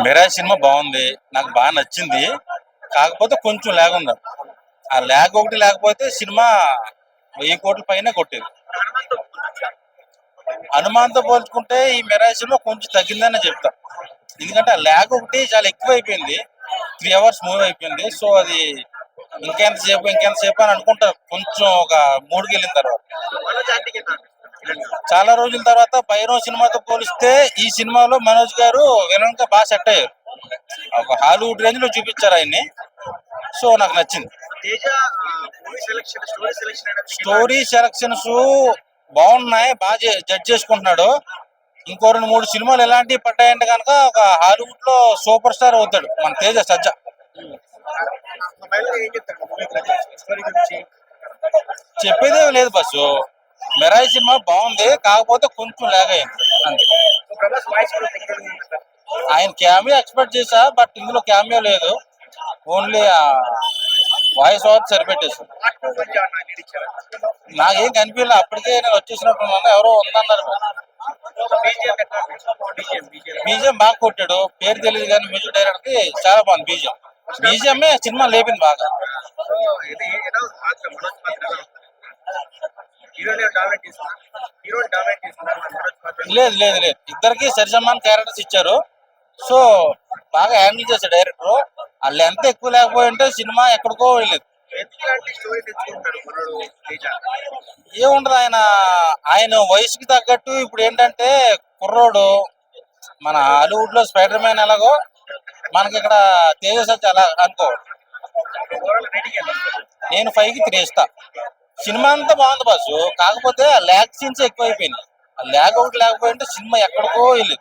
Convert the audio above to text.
Miraz cinema బాగుంది, నాకు బాగా నచ్చింది. కాకపోతే కొంచెం ల్యాగ్ ఉంది. ఆ ల్యాగ్ ఒకటి లేకపోతే సినిమా 1000 కోట్ల పైన కొట్టేది. హనుమాన్తో పోల్చుకుంటే ఈ మిరాజ్ సినిమా కొంచెం తగ్గిందని చెప్తా. ఎందుకంటే ఆ ల్యాగ్ ఒకటి చాలా ఎక్కువ అయిపోయింది. 3 hours మూవ్ అయిపోయింది. సో అది ఇంకెంతసేపు అని అనుకుంటారు కొంచెం ఒక మూడుకి వెళ్ళిన తర్వాత. చాలా రోజుల తర్వాత భైరవ్ సినిమాతో పోలిస్తే ఈ సినిమాలో మనోజ్ గారు విలన్ గా బాగా సెట్ అయ్యారు. ఒక హాలీవుడ్ రేంజ్ లో చూపించారు ఆయన్ని. సో నాకు నచ్చింది. స్టోరీ సెలక్షన్స్ బాగున్నాయి, బాగా జడ్జ్ చేసుకుంటున్నాడు. ఇంకో 2-3 సినిమాలు ఎలాంటివి పడ్డాయంటే కనుక ఒక హాలీవుడ్ లో సూపర్ స్టార్ అవుతాడు మన తేజ సజ్జ. చెప్పేదేం లేదు బస్సు. మిరాయి సినిమా బాగుంది, కాకపోతే కొంచెం లాగ్ అయింది అంతే. ఆయన క్యామియో ఎక్స్పెక్ట్ చేశా, బట్ ఇందులో క్యామియో లేదు. ఓన్లీ వాయిస్ ఓవర్ సరిపెట్టేసి నాకేం కనిపించలే. అప్పటికే నేను వచ్చేసినట్టున్నాను. ఎవరో ఉందన్నారు. బీజిఎం బాగా కొట్టాడు. పేరు తెలియదు కానీ మ్యూజిక్ డైరెక్టర్ కి చాలా బాగుంది బీజిఎం. బీజిఎంఏ సినిమా లేపింది బాగా. లేదు లేదు లేదు, ఇద్దరికి సరిసమాన్ క్యారెక్టర్స్ ఇచ్చారు. సో బాగా హ్యాండిల్ చేశాడు డైరెక్టర్. ఆ లెంత్ ఎక్కువ లేకపోయి ఉంటే సినిమా ఎక్కడికో వెళ్ళేది. ఏముండదు, ఆయన వయసుకి తగ్గట్టు ఇప్పుడు ఏంటంటే కుర్రోడు. మన హాలీవుడ్ లో స్పైడర్ మ్యాన్ ఎలాగో మనకి ఇక్కడ తేజ సజ్జ అలా అనుకో. నేను 5కి 3 ఇస్తా. సినిమా అంతా బాగుంది బస్సు, కాకపోతే ల్యాగ్ సీన్స్ ఎక్కువ అయిపోయింది. ఆ ల్యాగ్ ఒకటి లేకపోయింటే సినిమా ఎక్కడికో వెళ్ళింది.